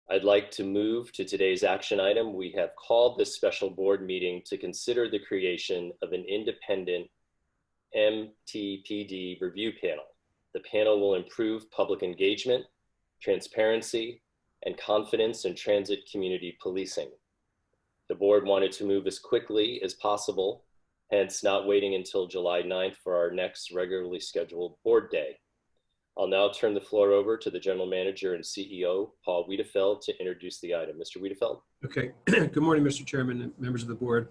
I'd like to move to today's action item. We have called this special board meeting to consider the creation of an independent MTPD review panel. The panel will improve public engagement, transparency, and confidence in transit community policing. The board wanted to move as quickly as possible, hence not waiting until July 9th for our next regularly scheduled board day. I'll now turn the floor over to the General Manager and CEO, Paul Wiedefeld, to introduce the item. Mr. Wiedefeld. Okay. Good morning, Mr. Chairman and members of the board.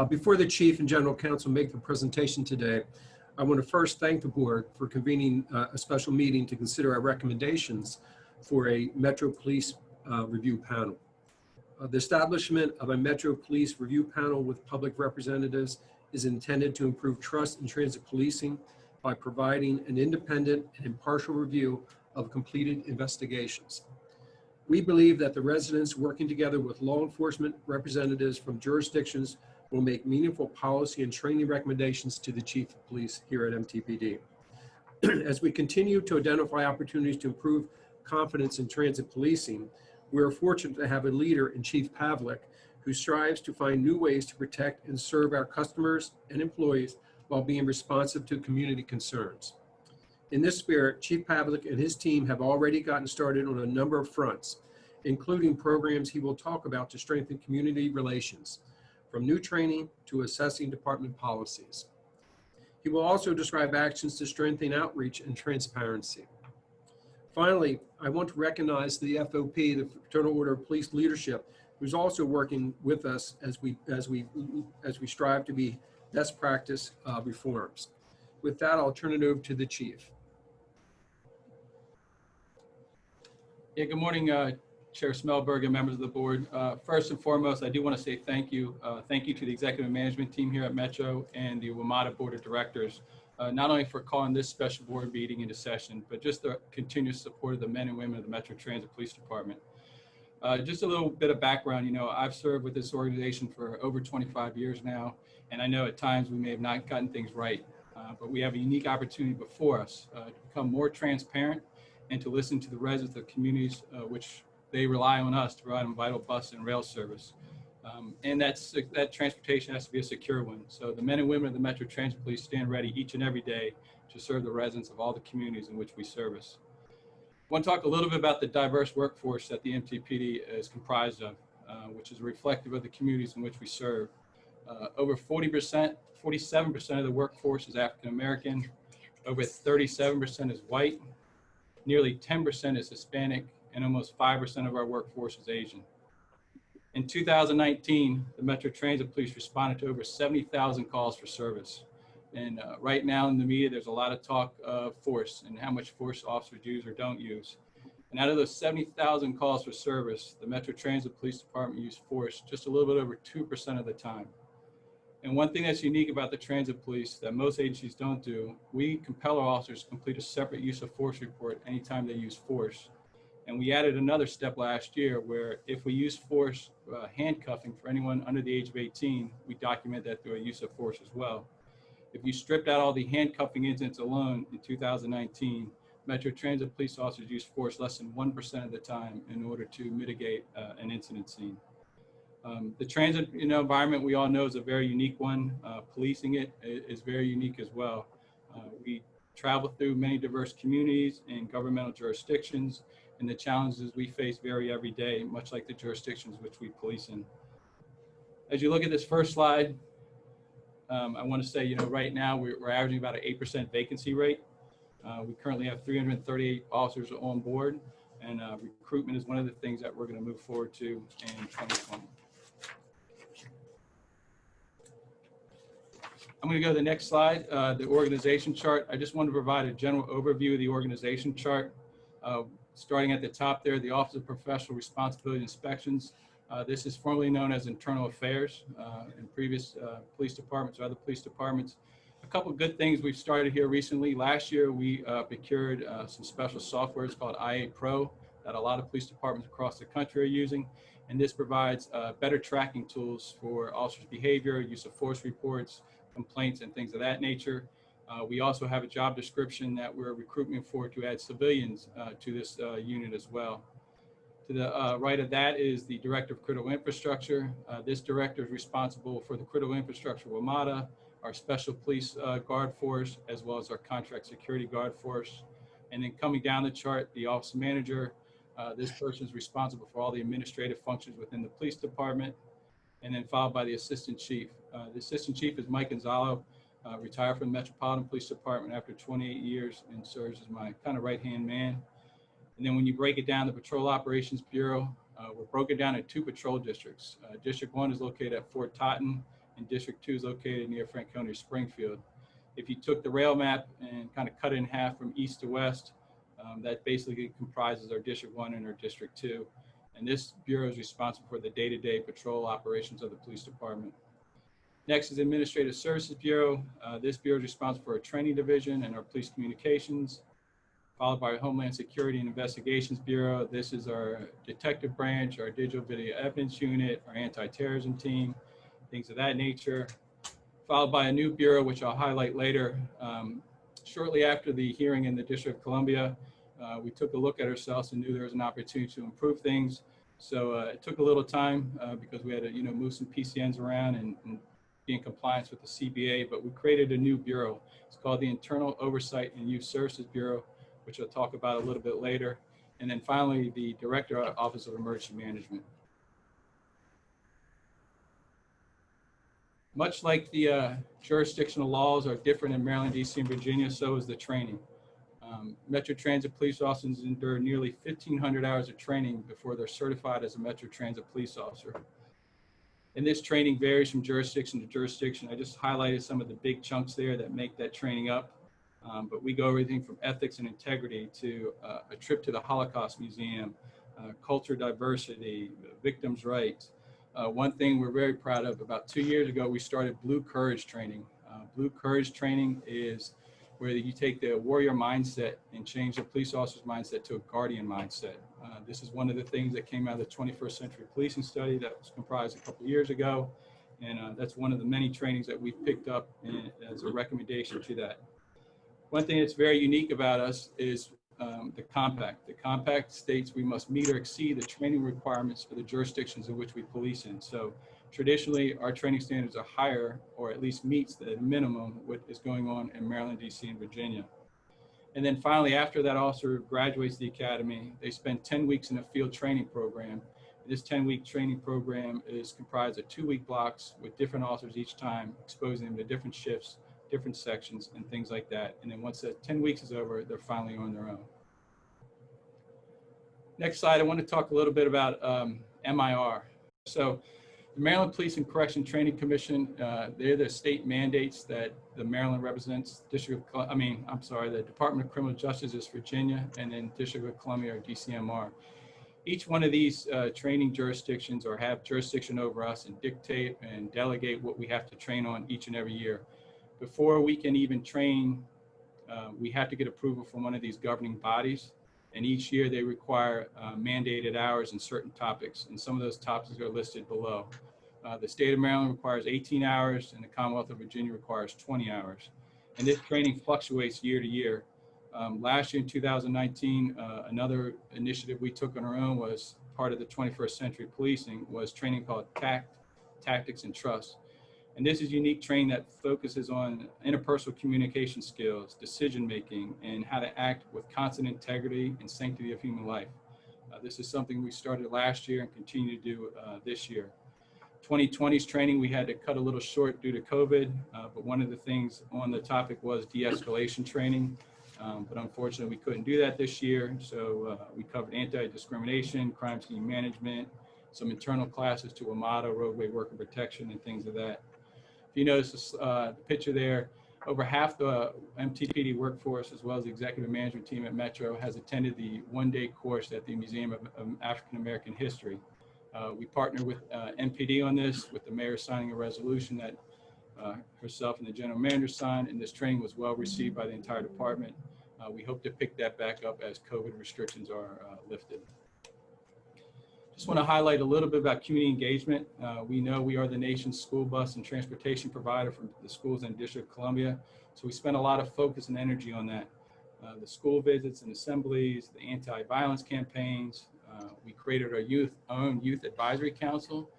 Before the Chief and General Counsel make the presentation today, I want to first thank the board for convening a special meeting to consider our recommendations for a Metro Police review panel. The establishment of a Metro Police review panel with public representatives is intended to improve trust in transit policing by providing an independent and impartial review of completed investigations. We believe that the residents working together with law enforcement representatives from jurisdictions will make meaningful policy and training recommendations to the Chief of Police here at MTPD. As we continue to identify opportunities to improve confidence in transit policing, we are fortunate to have a leader in Chief Pavlik who strives to find new ways to protect and serve our customers and employees while being responsive to community concerns. In this spirit, Chief Pavlik and his team have already gotten started on a number of fronts, including programs he will talk about to strengthen community relations, from new training to assessing department policies. He will also describe actions to strengthen outreach and transparency. Finally, I want to recognize the FOP, the Fraternal Order of Police Leadership, who's also working with us as we strive to be best practice reforms. With that, I'll turn it over to the Chief. Yeah, good morning, Chair Smelberg and members of the board. First and foremost, I do want to say thank you. Thank you to the executive management team here at Metro and the WMATA Board of Directors, not only for calling this special board meeting into session, but just the continuous support of the men and women of the Metro Transit Police Department. Just a little bit of background, you know, I've served with this organization for over 25 years now, and I know at times we may have not gotten things right, but we have a unique opportunity before us to become more transparent and to listen to the residents of communities which they rely on us to provide them vital bus and rail service. And that transportation has to be a secure one. So the men and women of the Metro Transit Police stand ready each and every day to serve the residents of all the communities in which we service. I want to talk a little bit about the diverse workforce that the MTPD is comprised of, which is reflective of the communities in which we serve. Over 47% of the workforce is African American, over 37% is white, nearly 10% is Hispanic, and almost 5% of our workforce is Asian. In 2019, the Metro Transit Police responded to over 70,000 calls for service. And right now in the media, there's a lot of talk of force and how much force officers use or don't use. And out of those 70,000 calls for service, the Metro Transit Police Department used force just a little bit over 2% of the time. And one thing that's unique about the transit police that most agencies don't do, we compel our officers to complete a separate use of force report anytime they use force. And we added another step last year where if we use force handcuffing for anyone under the age of 18, we document that through a use of force as well. If you stripped out all the handcuffing incidents alone in 2019, Metro Transit police officers used force less than 1% of the time in order to mitigate an incident scene. The transit environment we all know is a very unique one. Policing it is very unique as well. We travel through many diverse communities and governmental jurisdictions, and the challenges we face vary every day, much like the jurisdictions which we police in. As you look at this first slide, I want to say, right now we're averaging about an 8% vacancy rate. We currently have 338 officers on board, and recruitment is one of the things that we're going to move forward to in 2020. I'm going to go to the next slide, the organization chart. I just want to provide a general overview of the organization chart. Starting at the top there, the Office of Professional Responsibility Inspections. This is formerly known as Internal Affairs in previous police departments or other police departments. A couple of good things we've started here recently. Last year, we procured some special software. It's called IA Pro that a lot of police departments across the country are using. And this provides better tracking tools for officers' behavior, use of force reports, complaints, and things of that nature. We also have a job description that we're recruiting for to add civilians to this unit as well. To the right of that is the Director of Critical Infrastructure. This director is responsible for the critical infrastructure WMATA, our Special Police Guard Force, as well as our Contract Security Guard Force. And then coming down the chart, the Office Manager. This person is responsible for all the administrative functions within the police department. And then followed by the Assistant Chief. The Assistant Chief is Mike Gonzalo, retired from the Metropolitan Police Department after 28 years and serves as my kind of right-hand man. And then when you break it down, the Patrol Operations Bureau, we're broken down in 2 patrol districts. District 1 is located at Fort Totten, and District 2 is located near Franconia, Springfield. If you took the rail map and kind of cut it in half from east to west, that basically comprises our District 1 and our District 2. And this bureau is responsible for the day-to-day patrol operations of the police department. Next is Administrative Services Bureau. This bureau is responsible for our training division and our police communications, followed by our Homeland Security and Investigations Bureau. This is our detective branch, our digital video evidence unit, our anti-terrorism team, things of that nature. Followed by a new bureau, which I'll highlight later. Shortly after the hearing in the District of Columbia, we took a look at ourselves and knew there was an opportunity to improve things. So it took a little time because we had to move some PCNs around and be in compliance with the CBA, but we created a new bureau. It's called the Internal Oversight and Youth Services Bureau, which I'll talk about a little bit later. And then finally, the Director of Office of Emergency Management. Much like the jurisdictional laws are different in Maryland, DC, and Virginia, so is the training. Metro Transit police officers endure nearly 1,500 hours of training before they're certified as a Metro Transit police officer. And this training varies from jurisdiction to jurisdiction. I just highlighted some of the big chunks there that make that training up. But we go everything from ethics and integrity to a trip to the Holocaust Museum, culture diversity, victims' rights. One thing we're very proud of, about 2 years ago, we started Blue Courage training. Blue Courage training is where you take the warrior mindset and change the police officer's mindset to a guardian mindset. This is one of the things that came out of the 21st Century Policing Study that was comprised a couple of years ago. And that's one of the many trainings that we've picked up as a recommendation to that. One thing that's very unique about us is the compact. The compact states we must meet or exceed the training requirements for the jurisdictions in which we police in. So traditionally, our training standards are higher, or at least meets the minimum what is going on in Maryland, DC, and Virginia. And then finally, after that officer graduates the academy, they spend 10 weeks in a field training program. This 10-week training program is comprised of 2-week blocks with different officers each time, exposing them to different shifts, different sections, and things like that. And then once that 10 weeks is over, they're finally on their own. Next slide, I want to talk a little bit about MIR. So the Maryland Police and Correction Training Commission, they're the state mandates that the Maryland represents. The Department of Criminal Justice is Virginia, and then District of Columbia or DCMR. Each one of these training jurisdictions or have jurisdiction over us and dictate and delegate what we have to train on each and every year. Before we can even train, we have to get approval from one of these governing bodies. And each year they require mandated hours in certain topics. And some of those topics are listed below. The state of Maryland requires 18 hours and the Commonwealth of Virginia requires 20 hours. And this training fluctuates year to year. Last year in 2019, another initiative we took on our own was part of the 21st Century Policing was training called TACT, Tactics and Trust. And this is unique training that focuses on interpersonal communication skills, decision-making, and how to act with constant integrity and sanctity of human life. This is something we started last year and continue to do this year. 2020's training, we had to cut a little short due to COVID, but one of the things on the topic was de-escalation training. But unfortunately, we couldn't do that this year. So we covered anti-discrimination, crime scene management, some internal classes to WMATA, roadway worker protection, and things of that. If you notice the picture there, over half the MTPD workforce, as well as the executive management team at Metro, has attended the one-day course at the Museum of African American History. We partner with MPD on this, with the mayor signing a resolution that herself and the general manager signed, and this training was well received by the entire department. We hope to pick that back up as COVID restrictions are lifted. Just want to highlight a little bit about community engagement. We know we are the nation's school bus and transportation provider for the schools in the District of Columbia, so we spend a lot of focus and energy on that. The school visits and assemblies, the anti-violence campaigns, We created our own youth advisory council,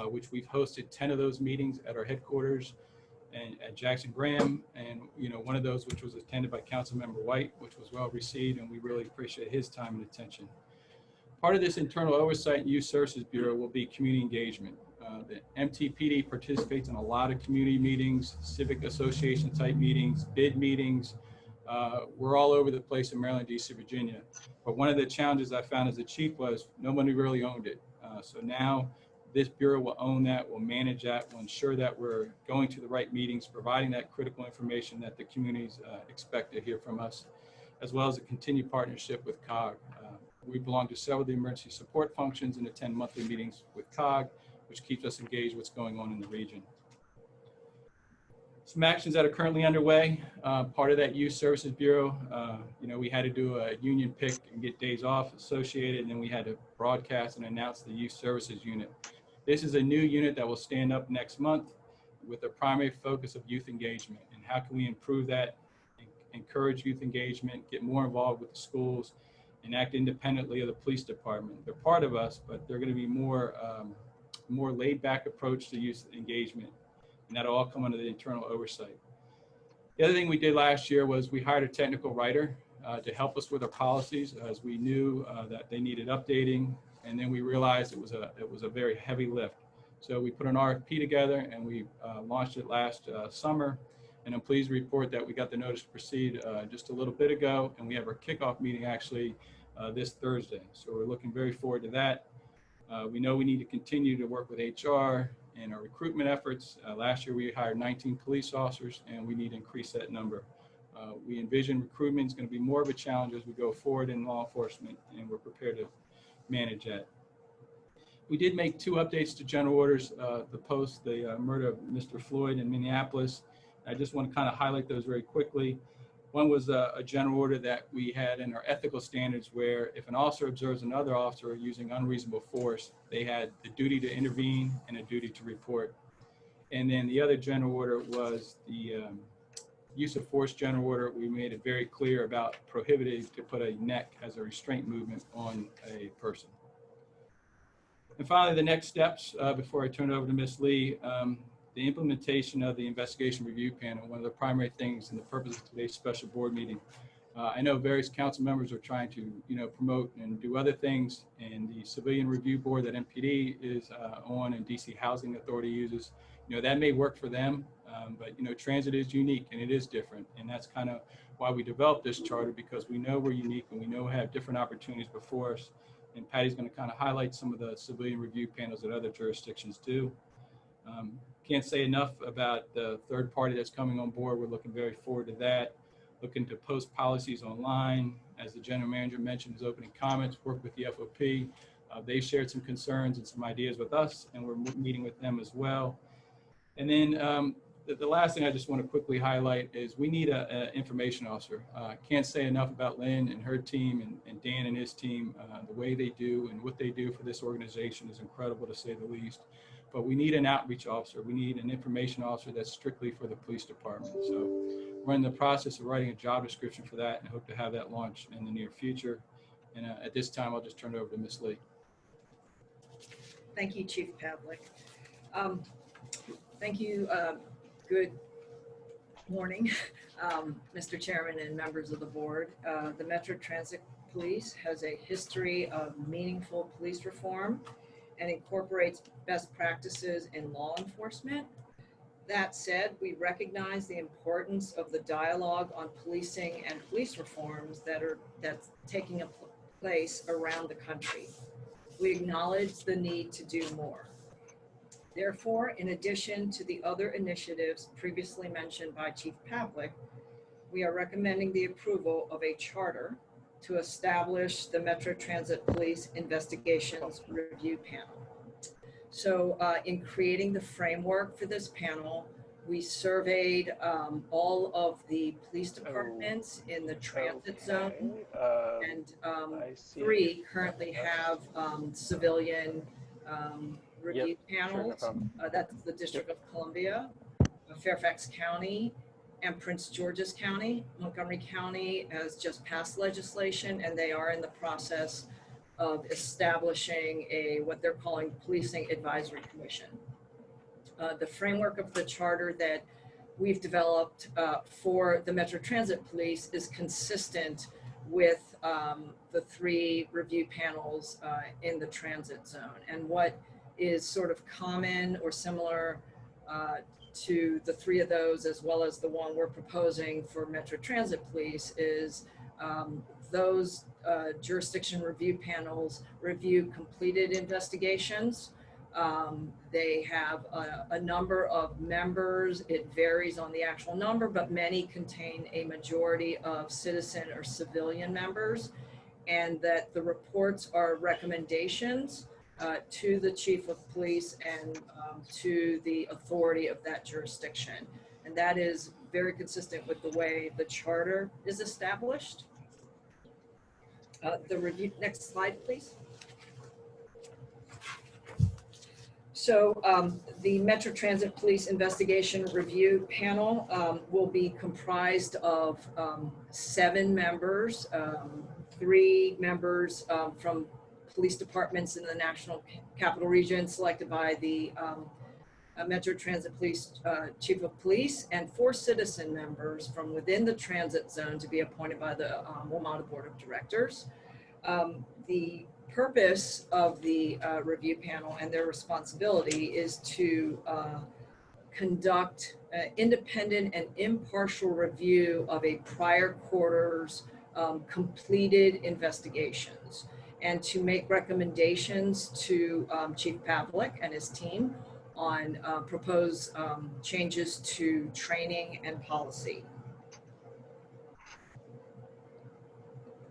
which we've hosted 10 of those meetings at our headquarters and at Jackson Graham. And, one of those which was attended by Councilmember White, which was well received, and we really appreciate his time and attention. Part of this internal oversight and Youth Services Bureau will be community engagement. The MTPD participates in a lot of community meetings, civic association type meetings, bid meetings. We're all over the place in Maryland, DC, Virginia. But one of the challenges I found as the chief was nobody really owned it. So now this bureau will own that, will manage that, will ensure that we're going to the right meetings, providing that critical information that the communities expect to hear from us, as well as a continued partnership with COG. We belong to several of the emergency support functions and attend monthly meetings with COG, which keeps us engaged with what's going on in the region. Some actions that are currently underway. Part of that Youth Services Bureau, we had to do a union pick and get days off associated, and then we had to broadcast and announce the Youth Services Unit. This is a new unit that will stand up next month with a primary focus of youth engagement. And how can we improve that, encourage youth engagement, get more involved with the schools, and act independently of the police department. They're part of us, but they're going to be more laid back approach to youth engagement. And that'll all come under the internal oversight. The other thing we did last year was we hired a technical writer to help us with our policies, as we knew that they needed updating. And then we realized it was a very heavy lift. So we put an RFP together and we launched it last summer. And I'm pleased to report that we got the notice to proceed just a little bit ago. And we have our kickoff meeting actually this Thursday. So we're looking very forward to that. We know we need to continue to work with HR and our recruitment efforts. Last year we hired 19 police officers, and we need to increase that number. We envision recruitment is going to be more of a challenge as we go forward in law enforcement, and we're prepared to manage that. We did make 2 updates to general orders, the murder of Mr. Floyd in Minneapolis. I just want to kind of highlight those very quickly. One was a general order that we had in our ethical standards, where if an officer observes another officer using unreasonable force, they had the duty to intervene and a duty to report. And then the other general order was the use of force general order. We made it very clear about prohibiting to put a neck as a restraint movement on a person. And finally, the next steps, before I turn it over to Ms. Lee, the implementation of the investigation review panel, one of the primary things and the purpose of today's special board meeting. I know various council members are trying to, promote and do other things, and the civilian review board that MPD is on and DC Housing Authority uses, that may work for them, but transit is unique and it is different, and that's kind of why we developed this charter, because we know we're unique and we know we have different opportunities before us. And Patty's going to kind of highlight some of the civilian review panels that other jurisdictions do. Can't say enough about the third party that's coming on board. We're looking very forward to that. Looking to post policies online. As the general manager mentioned in his opening comments, work with the FOP. They shared some concerns and some ideas with us, and we're meeting with them as well. And then the last thing I just want to quickly highlight is we need an information officer. Can't say enough about Lynn and her team and Dan and his team. The way they do and what they do for this organization is incredible, to say the least. But we need an outreach officer. We need an information officer that's strictly for the police department. So we're in the process of writing a job description for that and hope to have that launched in the near future. And at this time, I'll just turn it over to Ms. Lee. Thank you, Chief Pavlik. Thank you. Good morning, Mr. Chairman and members of the board. The Metro Transit Police has a history of meaningful police reform and incorporates best practices in law enforcement. That said, we recognize the importance of the dialogue on policing and police reforms that's taking place around the country. We acknowledge the need to do more. Therefore, in addition to the other initiatives previously mentioned by Chief Pavlik, we are recommending the approval of a charter to establish the Metro Transit Police Investigations Review Panel. So in creating the framework for this panel, we surveyed all of the police departments in the transit zone, and 3 currently have civilian review panels. That's the District of Columbia, Fairfax County, and Prince George's County. Montgomery County has just passed legislation, and they are in the process of establishing what they're calling Policing Advisory Commission. The framework of the charter that we've developed for the Metro Transit Police is consistent with the 3 review panels in the transit zone. And what is sort of common or similar to the 3 of those, as well as the one we're proposing for Metro Transit Police, is those jurisdiction review panels review completed investigations. They have a number of members. It varies on the actual number, but many contain a majority of citizen or civilian members, and that the reports are recommendations to the chief of police and to the authority of that jurisdiction. And that is very consistent with the way the charter is established. The review, next slide, please. So the Metro Transit Police Investigation Review Panel will be comprised of 7 members, 3 members from police departments in the National Capital Region selected by the Metro Transit Police Chief of Police, and 4 citizen members from within the transit zone to be appointed by the WMATA Board of Directors. The purpose of the review panel and their responsibility is to conduct independent and impartial review of a prior quarter's completed investigations, and to make recommendations to Chief Pavlik and his team on proposed changes to training and policy.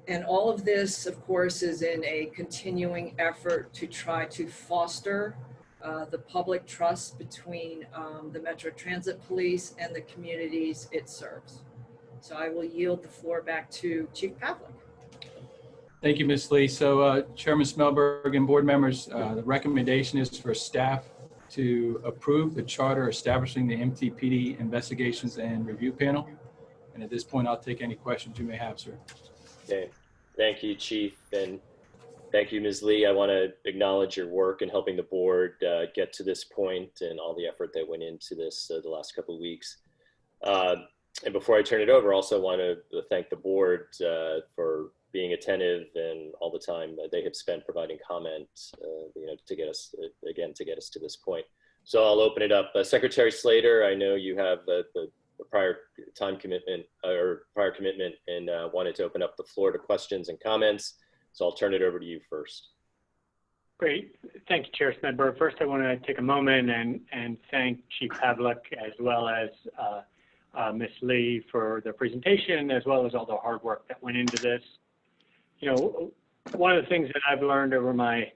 And all of this, of course, is in a continuing effort to try to foster the public trust between the Metro Transit Police and the communities it serves. So I will yield the floor back to Chief Pavlik. Thank you, Ms. Lee. So Chairman Smelberg and board members, the recommendation is for staff to approve the charter establishing the MTPD Investigations and Review Panel. And at this point, I'll take any questions you may have, sir. Okay, thank you, Chief, and thank you, Ms. Lee. I want to acknowledge your work in helping the board get to this point and all the effort that went into this the last couple of weeks. And before I turn it over, I also want to thank the board for being attentive and all the time they have spent providing comment, to get us to this point. So I'll open it up. Secretary Slater, I know you have the prior time commitment and wanted to open up the floor to questions and comments. So I'll turn it over to you first. Great. Thank you, Chair Smedberg. First, I want to take a moment and thank Chief Pavlik as well as Ms. Lee for the presentation, as well as all the hard work that went into this. You know, one of the things that I've learned over my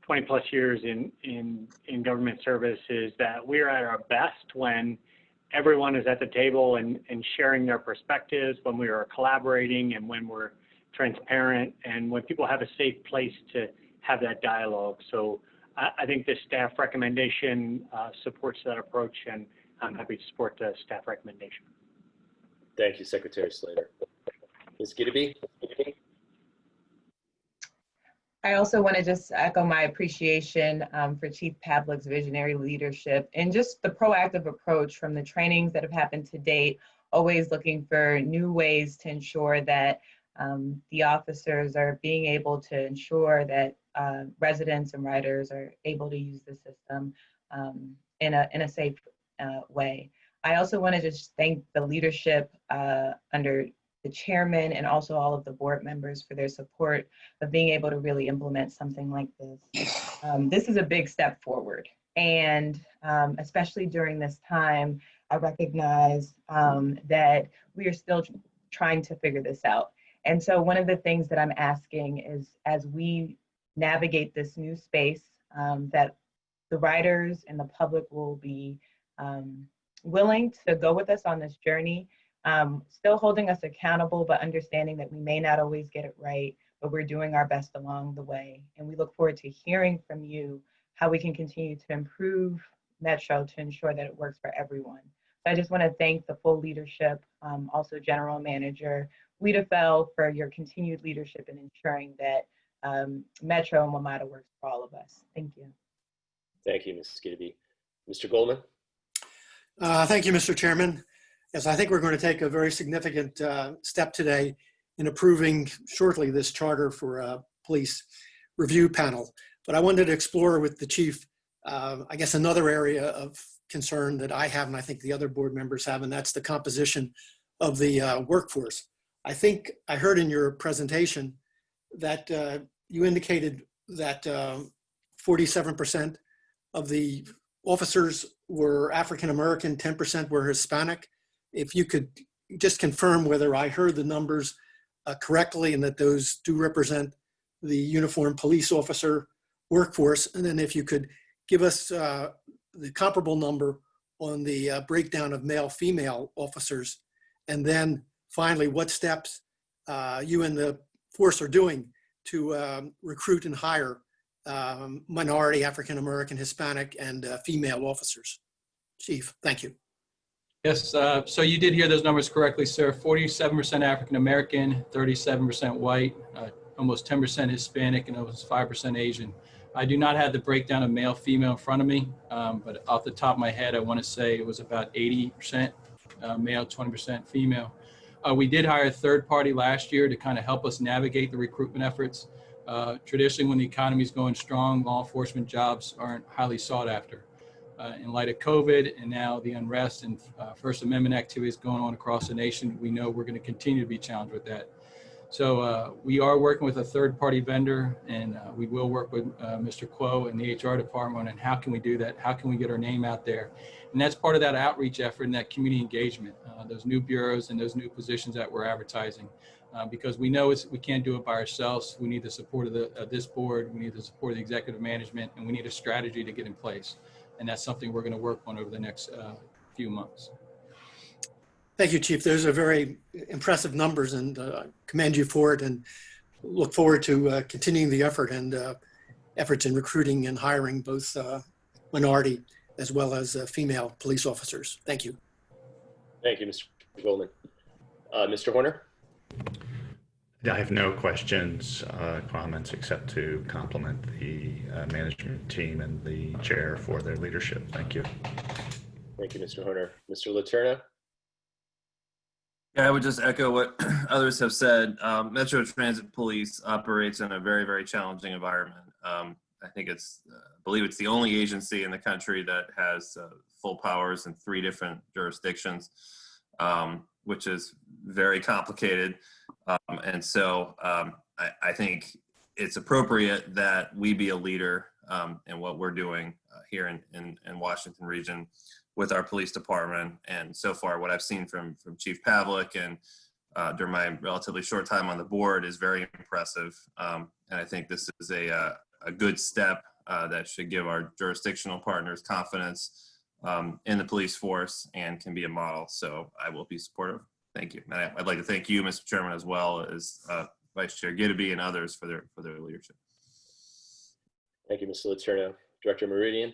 20 plus years in government service is that we're at our best when everyone is at the table and sharing their perspectives, when we are collaborating and when we're transparent and when people have a safe place to have that dialogue. So I think the staff recommendation supports that approach, and I'm happy to support the staff recommendation. Thank you, Secretary Slater. Ms. Gideby? I also want to just echo my appreciation for Chief Pavlik's visionary leadership and just the proactive approach from the trainings that have happened to date, always looking for new ways to ensure that the officers are being able to ensure that residents and riders are able to use the system in a safe way. I also want to just thank the leadership under the chairman and also all of the board members for their support of being able to really implement something like this. This is a big step forward, and especially during this time, I recognize that we are still trying to figure this out. And so one of the things that I'm asking is, as we navigate this new space, that the riders and the public will be willing to go with us on this journey, still holding us accountable, but understanding that we may not always get it right, but we're doing our best along the way. And we look forward to hearing from you how we can continue to improve Metro to ensure that it works for everyone. So I just want to thank the full leadership, also General Manager Wiedefeld, for your continued leadership in ensuring that Metro and WMATA works for all of us. Thank you. Thank you, Ms. Skidby. Mr. Goldman? Thank you, Mr. Chairman. Yes, I think we're going to take a very significant step today in approving shortly this charter for a police review panel. But I wanted to explore with the chief, I guess, another area of concern that I have, and I think the other board members have, and that's the composition of the workforce. I think I heard in your presentation that you indicated that 47% of the officers were African-American, 10% were Hispanic. If you could just confirm whether I heard the numbers correctly and that those do represent the uniformed police officer workforce. And then if you could give us the comparable number on the breakdown of male-female officers. And then finally, what steps you and the force are doing to recruit and hire minority, African-American, Hispanic, and female officers. Chief, thank you. Yes, so you did hear those numbers correctly, sir. 47% African-American, 37% white, almost 10% Hispanic, and almost 5% Asian. I do not have the breakdown of male, female in front of me, but off the top of my head, I want to say it was about 80% male, 20% female. We did hire a third party last year to kind of help us navigate the recruitment efforts. Traditionally, when the economy is going strong, law enforcement jobs aren't highly sought after. In light of COVID and now the unrest and First Amendment activities going on across the nation, we know we're going to continue to be challenged with that. So we are working with a third-party vendor, and we will work with Mr. Quo and the HR department on how can we do that? How can we get our name out there? And that's part of that outreach effort and that community engagement, those new bureaus and those new positions that we're advertising. Because we know we can't do it by ourselves. We need the support of this board, we need the support of the executive management, and we need a strategy to get in place. And that's something we're going to work on over the next few months. Thank you, Chief. Those are very impressive numbers, and commend you for it, and look forward to continuing the effort and efforts in recruiting and hiring both minority as well as female police officers. Thank you. Thank you, Mr. Goldman. Mr. Horner? I have no questions, comments, except to compliment the management team and the chair for their leadership. Thank you. Thank you, Mr. Horner. Mr. Letourneau? Yeah, I would just echo what others have said. Metro Transit Police operates in a very, very challenging environment. I think I believe it's the only agency in the country that has full powers in 3 different jurisdictions, which is very complicated. And so I think it's appropriate that we be a leader in what we're doing here in Washington region with our police department. And so far, what I've seen from Chief Pavlik and during my relatively short time on the board is very impressive. And I think this is a good step that should give our jurisdictional partners confidence in the police force and can be a model. So I will be supportive. Thank you. And I'd like to thank you, Mr. Chairman, as well as Vice Chair Gideby and others for their leadership. Thank you, Mr. Letourneau. Director Meridian?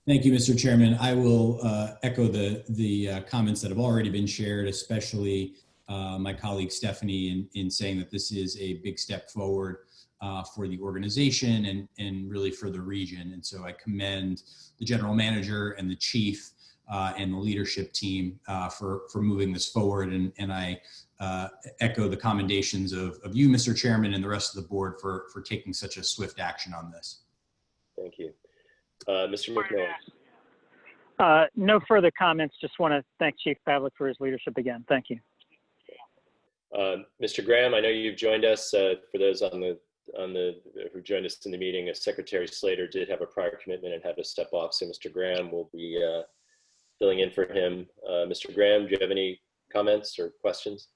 Thank you, Mr. Chairman. I will echo the comments that have already been shared, especially my colleague Stephanie in saying that this is a big step forward for the organization and really for the region. And so I commend the general manager and the chief and the leadership team for moving this forward. And I echo the commendations of you, Mr. Chairman, and the rest of the board for taking such a swift action on this. Thank you. Mr. McMillan? No further comments. Just want to thank Chief Pavlik for his leadership again. Thank you. Mr. Graham, I know you've joined us. For those who joined us in the meeting, Secretary Slater did have a prior commitment and had to step off. So Mr. Graham will be filling in for him. Mr. Graham, do you have any comments or questions?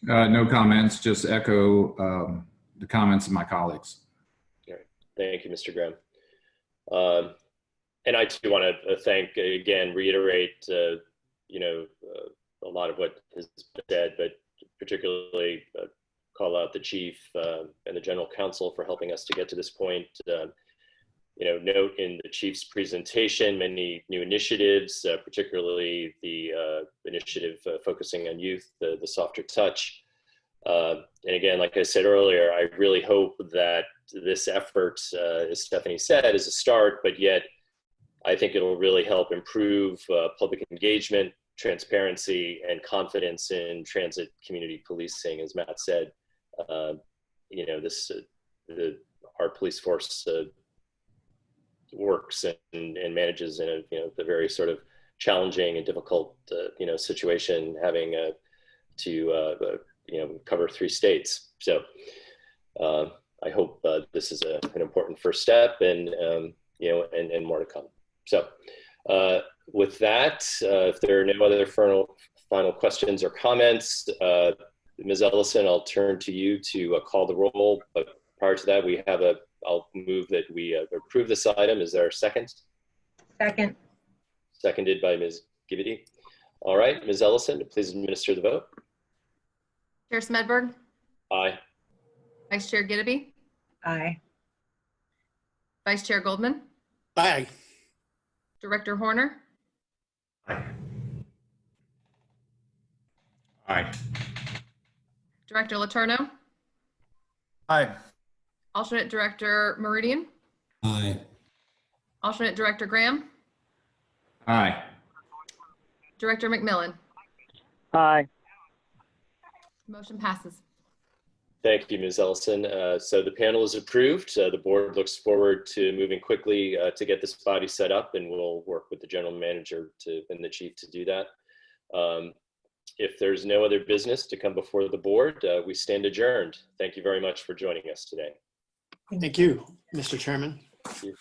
No comments, just echo the comments of my colleagues. All right. Thank you, Mr. Graham. And I too want to reiterate, a lot of what has been said, but particularly call out the chief and the general counsel for helping us to get to this point. Note in the chief's presentation many new initiatives, particularly the initiative focusing on youth, the softer touch, And again, like I said earlier, I really hope that this effort, as Stephanie said, is a start, but yet I think it'll really help improve public engagement, transparency, and confidence in transit community policing. As Matt said, you know, our police force works and manages in a, you know, the very sort of challenging and difficult, you know, situation, having to you know, cover 3 states. So I hope this is an important first step, and you know, and more to come. So with that, if there are no other final questions or comments, Ms. Ellison, I'll turn to you to call the roll. But prior to that, we have I'll move that we approve this item. Is there a second? Second. Seconded by Ms. Givity. All right, Ms. Ellison, please administer the vote. Chair Smedberg, Aye. Vice Chair Gideby, Aye. Vice Chair Goldman, Aye. Director Horner, Aye. Aye. Director Letourneau, Aye. Alternate Director Meridian, Aye. Alternate Director Graham, Aye. Director McMillan. Aye. Motion passes. Thank you, Ms. Ellison. So the panel is approved. The board looks forward to moving quickly to get this body set up, and we'll work with the general manager and the chief to do that. If there's no other business to come before the board, we stand adjourned. Thank you very much for joining us today. Thank you, Mr. Chairman. Thank you.